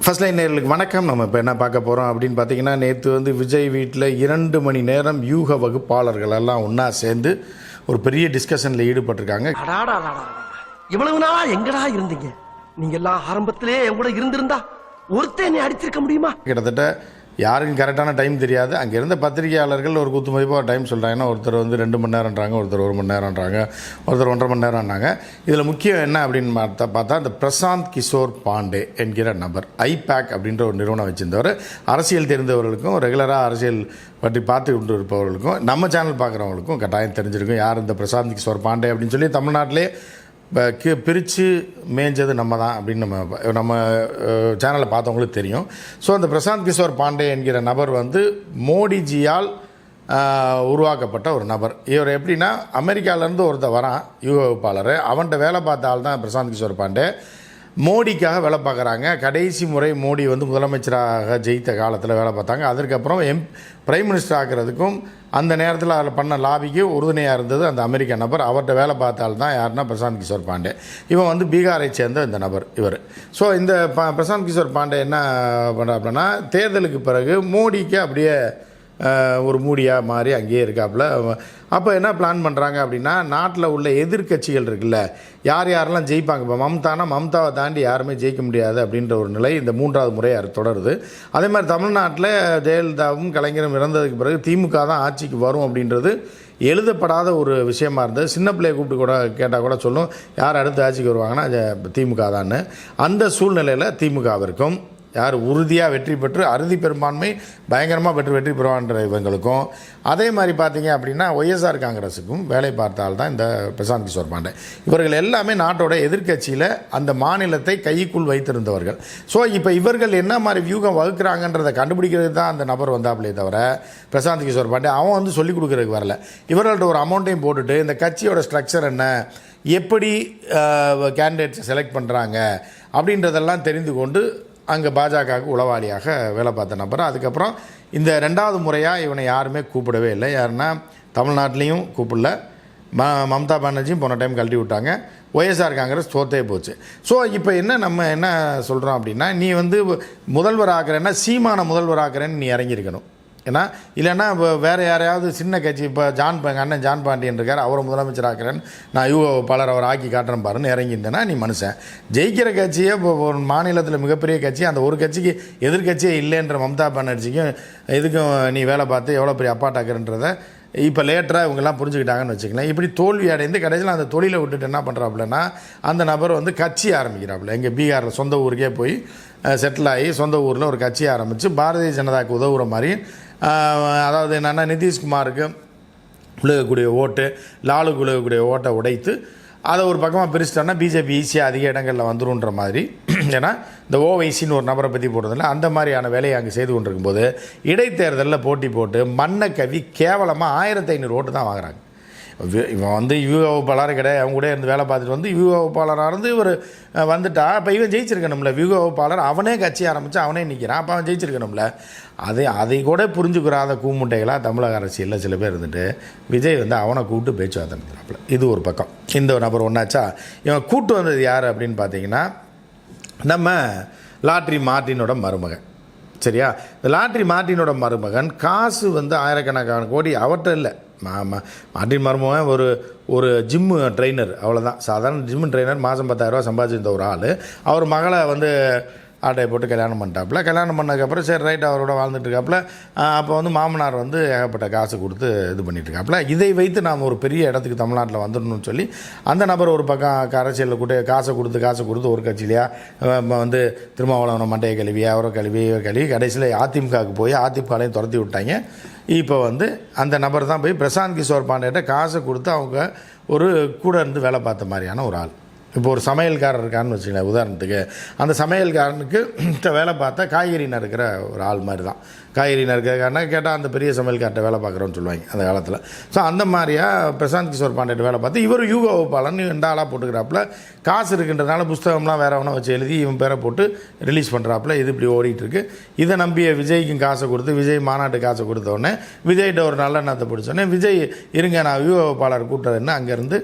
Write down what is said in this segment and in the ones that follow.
First line நேயர்களுக்கு வணக்கம். நம்ம இப்போ என்ன பார்க்க போகிறோம் அப்படின்னு பார்த்தீங்கன்னா, நேற்று வந்து விஜய் வீட்டில் 2 மணி நேரம் யூக வகுப்பாளர்கள் எல்லாம் ஒன்றா சேர்ந்து ஒரு பெரிய டிஸ்கஷனில் ஈடுபட்டிருக்காங்க. இவ்வளவு நாளா எங்கடா இருந்தீங்க? நீங்க எல்லாம் ஆரம்பத்திலே என் கூட இருந்திருந்தா ஒருத்தன் அடிச்சிருக்க முடியுமா? கிட்டத்தட்ட யாருக்கும் கரெக்டான டைம் தெரியாது. அங்கே இருந்த பத்திரிகையாளர்கள் ஒரு குத்து மதிப்பாக டைம் சொல்கிறாங்கன்னா, ஒருத்தர் வந்து 2 மணி நேரம்ன்றாங்க, ஒருத்தர் 1 மணி நேரம்ன்றாங்க, ஒருத்தர் 1.5 மணி நேரம்னாங்க. இதில் முக்கியம் என்ன அப்படின்னு பார்த்தா இந்த பிரசாந்த் கிஷோர் பாண்டே என்கிற நபர் ஐபேக் அப்படின்ற ஒரு நிறுவனம் வச்சிருந்தவர். அரசியல் தெரிந்தவர்களுக்கும் ரெகுலராக அரசியல் பற்றி பார்த்து கொண்டு இருப்பவர்களுக்கும் நம்ம சேனல் பார்க்குறவங்களுக்கும் கட்டாயம் தெரிஞ்சிருக்கும் யார் இந்த பிரசாந்த் கிஷோர் பாண்டே அப்படின்னு சொல்லி. தமிழ்நாட்டிலே பிரித்து மேய்ஞ்சது நம்ம தான் அப்படின்னு நம்ம சேனலை பார்த்தவங்களுக்கு தெரியும். ஸோ அந்த பிரசாந்த் கிஷோர் பாண்டே என்கிற நபர் வந்து மோடிஜியால் உருவாக்கப்பட்ட ஒரு நபர். இவர் எப்படின்னா, அமெரிக்காவிலேருந்து ஒருத்தர் வரான் யூக வகுப்பாளர். அவன்கிட்ட வேலை பார்த்த ஆள் தான் பிரசாந்த் கிஷோர் பாண்டே. மோடிக்காக வேலை பார்க்குறாங்க. கடைசி முறை மோடி வந்து முதலமைச்சராக ஜெயித்த காலத்தில் வேலை பார்த்தாங்க. அதற்கப்புறம் பிரைம் மினிஸ்டர் ஆக்கிறதுக்கும் அந்த நேரத்தில் அதில் பண்ண லாபிக்கு உறுதுணையாக இருந்தது அந்த அமெரிக்க நபர். அவர்கிட்ட வேலை பார்த்தால் தான் யாருன்னா பிரசாந்த் கிஷோர் பாண்டே. இவன் வந்து பீகாரை சேர்ந்த இந்த நபர் இவர். ஸோ இந்த பிரசாந்த் கிஷோர் பாண்டே என்ன பண்ணுறாப்புலன்னா, தேர்தலுக்கு பிறகு மோடிக்கு அப்படியே ஒரு மூடியாக மாறி அங்கேயே இருக்காப்புல. அப்போ என்ன பிளான் பண்ணுறாங்க அப்படின்னா, நாட்டில் உள்ள எதிர்கட்சிகள் இருக்குல்ல, யாரெல்லாம் ஜெயிப்பாங்க. இப்போ மம்தாவை தாண்டி யாருமே ஜெயிக்க முடியாது அப்படின்ற ஒரு நிலை இந்த 3வது முறை தொடருது. அதே மாதிரி தமிழ்நாட்டில் ஜெயலலிதாவும் கலைஞரும் இறந்ததுக்கு பிறகு திமுக தான் ஆட்சிக்கு வரும் அப்படின்றது எழுதப்படாத ஒரு விஷயமா இருந்தது. சின்ன பிள்ளையை கூப்பிட்டு கூட கேட்டால் கூட சொல்லும், யார் அடுத்து ஆட்சிக்கு வருவாங்கன்னா திமுக தான்னு. அந்த சூழ்நிலையில் திமுகவிற்கும் யார் உறுதியாக வெற்றி பெற்று அறுதி பெரும்பான்மை பயங்கரமாக வெற்றி பெறுவான்ற இவங்களுக்கும், அதே மாதிரி பார்த்தீங்க அப்படின்னா ஒய்எஸ்ஆர் காங்கிரஸுக்கும் வேலை பார்த்தால் தான் இந்த பிரசாந்த் கிஷோர் பாண்டே. இவர்கள் எல்லாமே நாட்டோட எதிர்க்கட்சியில் அந்த மாநிலத்தை கைக்குள் வைத்திருந்தவர்கள். ஸோ இப்போ இவர்கள் என்ன மாதிரி வியூகம் வகுக்கிறாங்கன்றதை கண்டுபிடிக்கிறது தான் அந்த நபர் வந்தாப்பிலே தவிர, பிரசாந்த் கிஷோர் பாண்டே அவன் வந்து சொல்லிக் கொடுக்குறதுக்கு வரல. இவர்கள்ட்ட ஒரு அமௌண்ட்டையும் போட்டுட்டு இந்த கட்சியோட ஸ்ட்ரக்சர் என்ன, எப்படி கேண்டிடேட்ஸை செலக்ட் பண்ணுறாங்க அப்படின்றதெல்லாம் தெரிந்து கொண்டு அங்கே பாஜகவுக்கு உளவாளியாக வேலை பார்த்த நபர். அதுக்கப்புறம் இந்த 2வது முறையாக இவனை யாருமே கூப்பிடவே இல்லை. யாருன்னா தமிழ்நாட்டிலையும் கூப்பிடல, மம்தா பானர்ஜியும் போன டைம் கழட்டி விட்டாங்க, ஒய்எஸ்ஆர் காங்கிரஸ் தோத்தே போச்சு. ஸோ இப்போ நம்ம என்ன சொல்கிறோம் அப்படின்னா, நீ வந்து முதல்வர் ஆக்குறேன்னா சீமான முதல்வர் ஆக்குறேன்னு நீ இறங்கியிருக்கணும். ஏன்னா இல்லைன்னா இப்போ வேறு யாரையாவது சின்ன கட்சி, இப்போ எங்கள் அண்ணன் ஜான் பாண்டியன் இருக்கார், அவரை முதலமைச்சர் ஆக்குறேன்னு நான் பலர் அவர் ஆக்கி காட்டுறேன் பாருன்னு இறங்கியிருந்தேன்னா நீ மனுஷன். ஜெயிக்கிற கட்சியே இப்போ ஒரு மாநிலத்தில் மிகப்பெரிய கட்சி, அந்த ஒரு கட்சிக்கு எதிர்கட்சியே இல்லைன்ற மம்தா பானர்ஜிக்கும் இதுக்கும் நீ வேலை பார்த்து எவ்வளோ பெரிய அப்பாட்டாக்குறன்றதை இப்போ லேட்டராக இவங்கெல்லாம் புரிஞ்சுக்கிட்டாங்கன்னு வச்சுக்கலாம். இப்படி தோல்வி அடைந்து கடைசியில் அந்த தொழிலை விட்டுட்டு என்ன பண்ணுறாப்புலன்னா, அந்த நபர் வந்து கட்சி ஆரம்பிக்கிறாப்புல. எங்கள் பீகாரில் சொந்த ஊருக்கே போய் செட்டில் ஆகி சொந்த ஊரில் ஒரு கட்சி ஆரம்பித்து பாரதிய ஜனதாவுக்கு உதவுற மாதிரி, அதாவது என்னென்னா நிதிஷ்குமாருக்கு உழுகக்கூடிய ஓட்டு, லாலுக்கு உழுகக்கூடிய ஓட்டை உடைத்து அதை ஒரு பக்கமாக பிரிச்சிட்டோன்னா பிஜேபி ஈஸியாக அதிக இடங்களில் வந்துருன்ற மாதிரி. ஏன்னா இந்த ஓவைசின்னு ஒரு நபரை பற்றி போடுறதில்ல, அந்த மாதிரியான வேலையை அங்கே செய்து கொண்டிருக்கும்போது இடைத்தேர்தலில் போட்டி போட்டு மண்ணை கவி கேவலமாக 1500 ஓட்டு தான் வாங்குறாங்க. இவன் வந்து யூக வகுப்பாளர் கிடையாது, அவங்க கூட இருந்து வேலை பார்த்துட்டு வந்து யூக வகுப்பாளராக இருந்து இவர் வந்துட்டா இப்போ இவன் ஜெயிச்சிருக்கணும்ல. யூக வகுப்பாளர் அவனே கட்சி ஆரம்பித்து அவனே நிற்கிறான், அப்போ அவன் ஜெயிச்சிருக்கணும்ல. அதை கூட புரிஞ்சுக்கிறாத கூமுட்டைகளாக தமிழக அரசியலில் சில பேர் இருந்துட்டு விஜய் வந்து அவனை கூப்பிட்டு பேச்சுவார்த்தை நடத்துகிறாப்புல. இது ஒரு பக்கம். இந்த நபர் ஒன்றாச்சா, இவன் கூப்பிட்டு வந்தது யார் அப்படின்னு பார்த்தீங்கன்னா, நம்ம லாட்ரி மார்ட்டினோட மருமகன். சரியா, இந்த லாட்ரி மார்ட்டினோட மருமகன் காசு வந்து ஆயிரக்கணக்கான கோடி அவர்கிட்ட இல்லை. மார்ட்டின் மருமகன் ஒரு ஜிம்மு ட்ரெயினர், அவ்வளோதான். சாதாரண ஜிம்மு ட்ரெயினர், மாதம் 10,000 சம்பாதிச்சிருந்த ஒரு ஆள். அவர் மகளை வந்து ஆட்டையை போட்டு கல்யாணம் பண்ணிட்டாப்புல. கல்யாணம் பண்ணதுக்கப்புறம் சரி ரைட் அவரோட வாழ்ந்துட்டுருக்காப்புல. அப்போ வந்து மாமனார் வந்து ஏகப்பட்ட காசு கொடுத்து இது பண்ணிட்டுருக்காப்புல. இதை வைத்து நாம் ஒரு பெரிய இடத்துக்கு தமிழ்நாட்டில் வந்துடணும்னு சொல்லி அந்த நபர் ஒரு பக்கம் அரசியலில் கூட காசை கொடுத்து ஒரு கட்சியிலையா வந்து திருமாவளவனை மண்டையை கழுவி அவரை கழுவி கடைசியில் அதிமுகவுக்கு போய் அதிமுகலையும் துரத்தி விட்டாங்க. இப்போ வந்து அந்த நபர் தான் போய் பிரசாந்த் கிஷோர் பாண்டேட்ட காசை கொடுத்து அவங்க ஒரு கூட இருந்து வேலை பார்த்த மாதிரியான ஒரு ஆள். இப்போ ஒரு சமையல்காரர் இருக்கான்னு வச்சுக்கலாம் உதாரணத்துக்கு, அந்த சமையல்காரனுக்கு வேலை பார்த்தா காய்கறி நறுக்கிற ஒரு ஆள் மாதிரி தான். காய்கறி நறுக்கிறக்காரனா கேட்டால் அந்த பெரிய சமையல்கார்ட்ட வேலை பார்க்குறோன்னு சொல்லுவாங்க அந்த காலத்தில். ஸோ அந்த மாதிரியா பிரசாந்த் கிஷோர் பாண்டேட்ட வேலை பார்த்து இவர் யூக வகுப்பாளர்னு 2 ஆளாக போட்டுக்கிறாப்புல. காசு இருக்குன்றதுனால புஸ்தகம்லாம் வேறு ஒன்றா வச்சு எழுதி இவன் பேரை போட்டு ரிலீஸ் பண்ணுறாப்புல. இது இப்படி ஓடிட்டுருக்கு. இதை நம்பிய விஜய்க்கும் காசை கொடுத்து, விஜய் மாநாட்டு காசை கொடுத்தோடனே விஜய்கிட்ட ஒரு நல்ல எண்ணத்தை பிடிச்சோடனே விஜய் இருங்க நான் யூக வகுப்பாளர் கூட்டுறதுன்னு அங்கேருந்து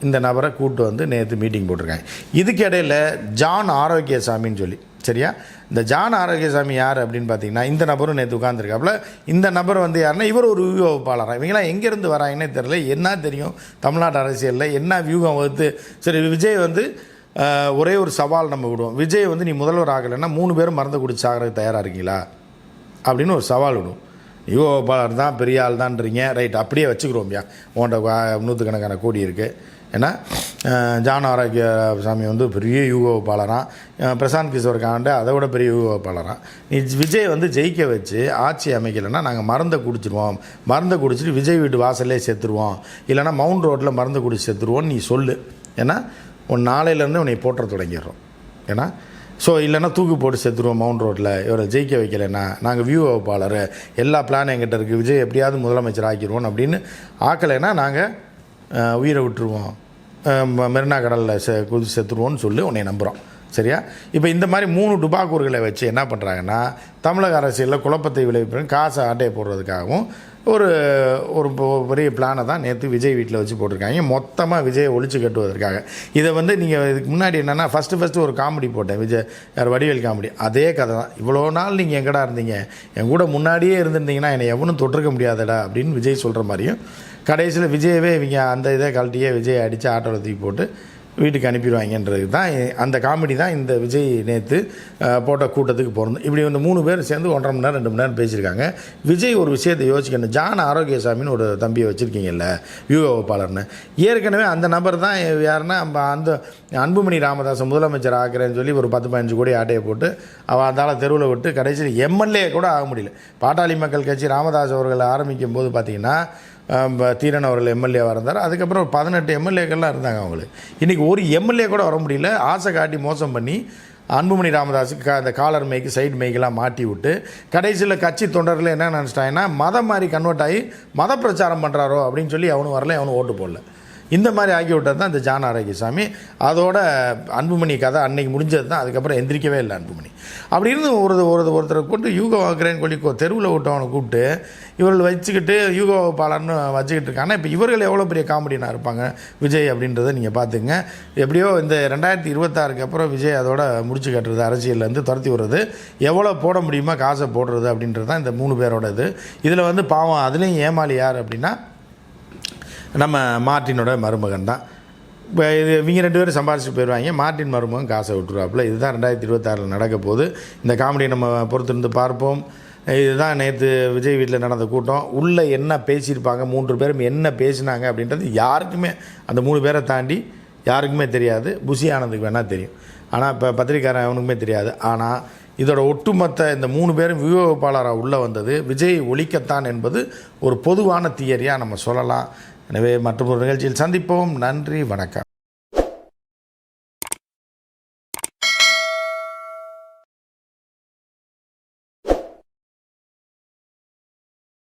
இந்த நபரை கூப்பிட்டு வந்து நேற்று மீட்டிங் போட்டிருக்காங்க. இதுக்கு இடையில் ஜான் ஆரோக்கியசாமின்னு சொல்லி சரியா? இந்த ஜான் ஆரோக்கியசாமி யார் அப்படின்னு பார்த்தீங்கன்னா, இந்த நபரும் நேற்று உட்காந்துருக்காப்புல. இந்த நபர் வந்து யாருன்னா, இவர் ஒரு வியூக வகுப்பாளராக. இவங்களாம் எங்கேருந்து வராங்கன்னே தெரியல. என்ன தெரியும் தமிழ்நாட்டு அரசியலில் என்ன வியூகம் வகுத்து. சரி, விஜய் வந்து ஒரே ஒரு சவால் நம்ம விடுவோம். விஜய் வந்து நீ முதல்வர் ஆகலைன்னா 3 பேரும் மருந்து குடிச்சு ஆகிறதுக்கு தயாராக இருக்கீங்களா அப்படின்னு ஒரு சவால் விடுவோம். வியூக வகுப்பாளர் தான் பெரிய ஆள் தான்றீங்க, ரைட், அப்படியே வச்சுக்கிறோம்யா. உன்கிட்ட 100கணக்கான கோடி இருக்குது. ஏன்னா ஜான் ஆரோக்கியசாமி வந்து பெரிய யூக வகுப்பாளராக, பிரசாந்த் கிஷோர் காண்டே அதை விட பெரிய யூக வகுப்பாளராக. நீ விஜய் வந்து ஜெயிக்க வச்சு ஆட்சி அமைக்கலைன்னா நாங்கள் மருந்தை குடிச்சிடுவோம், மருந்தை குடிச்சிட்டு விஜய் வீட்டு வாசல்லே செத்துருவோம், இல்லைனா மவுண்ட் ரோட்டில் மருந்து குடிச்சு செத்துருவோன்னு நீ சொல்லு. ஏன்னா உன் நாளையிலேருந்து உன்னை போற்ற தொடங்கிடுறோம். ஏன்னா ஸோ இல்லைன்னா தூக்கு போட்டு செத்துருவோம் மவுண்ட் ரோட்டில், இவரை ஜெயிக்க வைக்கலைன்னா நாங்கள் வியூ வகுப்பாளர், எல்லா பிளானும் எங்கிட்ட இருக்குது, விஜய் எப்படியாவது முதலமைச்சர் ஆக்கிடுவோம் அப்படின்னு ஆக்கலைன்னா நாங்கள் உயிரை விட்டுருவோம், மெரினா கடலில் குதிச்சு செத்துருவோன்னு சொல்லி உன்னை நம்புகிறோம். சரியா? இப்போ இந்த மாதிரி 3 டுபாக்கூர்களை வச்சு என்ன பண்ணுறாங்கன்னா, தமிழக அரசியலில் குழப்பத்தை விளைவிப்பது, காசை ஆட்டையை போடுறதுக்காகவும் ஒரு ஒரு பெரிய பிளானை தான் நேற்று விஜய் வீட்டில் வச்சு போட்டிருக்காங்க. மொத்தமாக விஜயை ஒழிச்சு கட்டுவதற்காக. இதை வந்து நீங்கள் இதுக்கு முன்னாடி என்னென்னா ஃபஸ்ட்டு ஒரு காமெடி போட்டேன், விஜய் யார் வடிவேல் காமெடி, அதே கதை தான். இவ்வளோ நாள் நீங்கள் எங்கடா இருந்தீங்க, என் கூட முன்னாடியே இருந்திருந்தீங்கன்னா என்னை எவனும் தொட்டிருக்க முடியாதடா அப்படின்னு விஜய் சொல்கிற மாதிரியும், கடைசியில் விஜயவே இவங்க அந்த இதை கழட்டியே விஜயை அடித்து ஆட்டோவில் தூக்கி போட்டு வீட்டுக்கு அனுப்பிடுவாங்கன்றது தான் அந்த காமெடி தான் இந்த விஜய் நேற்று போட்ட கூட்டத்துக்கு பிறந்து. இப்படி வந்து 3 பேர் சேர்ந்து 1.5 மணி நேரம் 2 மணி நேரம் பேசியிருக்காங்க. விஜய் ஒரு விஷயத்தை யோசிக்கணும். ஜான் ஆரோக்கியசாமின்னு ஒரு தம்பியை வச்சுருக்கீங்கல்ல வியூக வகுப்பாளர்னு, ஏற்கனவே அந்த நபர் தான் யாருன்னா அந்த அன்புமணி ராமதாஸ் முதலமைச்சர் ஆக்குறேன்னு சொல்லி ஒரு 10-15 கோடி ஆட்டையை போட்டு அவள் அதால் தெருவில் விட்டு கடைசியில் எம்எல்ஏ கூட ஆக முடியல. பாட்டாளி மக்கள் கட்சி ராமதாஸ் அவர்கள் ஆரம்பிக்கும் போது பார்த்திங்கன்னா தீரன் அவர்கள் எம்எல்ஏவாக இருந்தார். அதுக்கப்புறம் 18 எம்எல்ஏக்கள்லாம் இருந்தாங்க அவங்களுக்கு. இன்றைக்கி ஒரு எம்எல்ஏ கூட வர முடியல. ஆசை காட்டி மோசம் பண்ணி அன்புமணி ராமதாஸுக்கு அந்த காலர் மைக்கு சைடு மைக்கெல்லாம் மாட்டி விட்டு கடைசியில் கட்சி தொண்டர்கள் என்ன நினச்சிட்டாங்கன்னா மதம் மாதிரி கன்வெர்ட் ஆகி மத பிரச்சாரம் பண்ணுறாரோ அப்படின்னு சொல்லி அவனும் வரல, அவனும் ஓட்டு போடல. இந்த மாதிரி ஆக்கி விட்டது தான் இந்த ஜான் ஆரோக்கியசாமி. அதோட அன்புமணி கதை அன்னைக்கு முடிஞ்சது தான். அதுக்கப்புறம் எந்திரிக்கவே இல்லை அன்புமணி. அப்படி இருந்து ஒருத்தரை கொண்டு யூக வகுக்கிறேன்னு சொல்லி தெருவில் விட்டவனை கூப்பிட்டு இவர்கள் வச்சுக்கிட்டு யூக வகுப்பாளர்னு வச்சுக்கிட்டு இருக்காங்க. இப்போ இவர்கள் எவ்வளோ பெரிய காமெடினாக இருப்பாங்க விஜய் அப்படின்றத நீங்கள் பார்த்துங்க. எப்படியோ இந்த 2026க்கு அப்புறம் விஜய் அதோட முடிச்சு கட்டுறது, அரசியல்லேருந்து துரத்தி விடுறது, எவ்வளோ போட முடியுமோ காசை போடுறது அப்படின்றது தான் இந்த 3 பேரோட இது. இதில் வந்து பாவம் அதுலேயும் ஏமாளி யார் அப்படின்னா நம்ம மார்ட்டினோட மருமகன் தான். இப்போ இது இவங்க 2 பேரும் சம்பாதிச்சு போயிடுவாங்க, மார்ட்டின் மருமகன் காசை விட்டுருவாப்புல. இதுதான் 2026 நடக்க போகுது. இந்த காமெடியை நம்ம பொறுத்திருந்து பார்ப்போம். இதுதான் நேற்று விஜய் வீட்டில் நடந்த கூட்டம். உள்ளே என்ன பேசியிருப்பாங்க, 3 பேரும் என்ன பேசினாங்க அப்படின்றது யாருக்குமே, அந்த 3 பேரை தாண்டி யாருக்குமே தெரியாது. புஷி ஆனதுக்கு வேணால் தெரியும், ஆனால் இப்போ பத்திரிக்காரன் அவனுக்குமே தெரியாது. ஆனால் இதோட ஒட்டுமொத்த இந்த 3 பேரும் வியூக வகுப்பாளராக உள்ளே வந்தது விஜய் ஒழிக்கத்தான் என்பது ஒரு பொதுவான தியரியாக நம்ம சொல்லலாம். எனவே மற்றொரு நிகழ்ச்சியில் சந்திப்போம். நன்றி, வணக்கம்.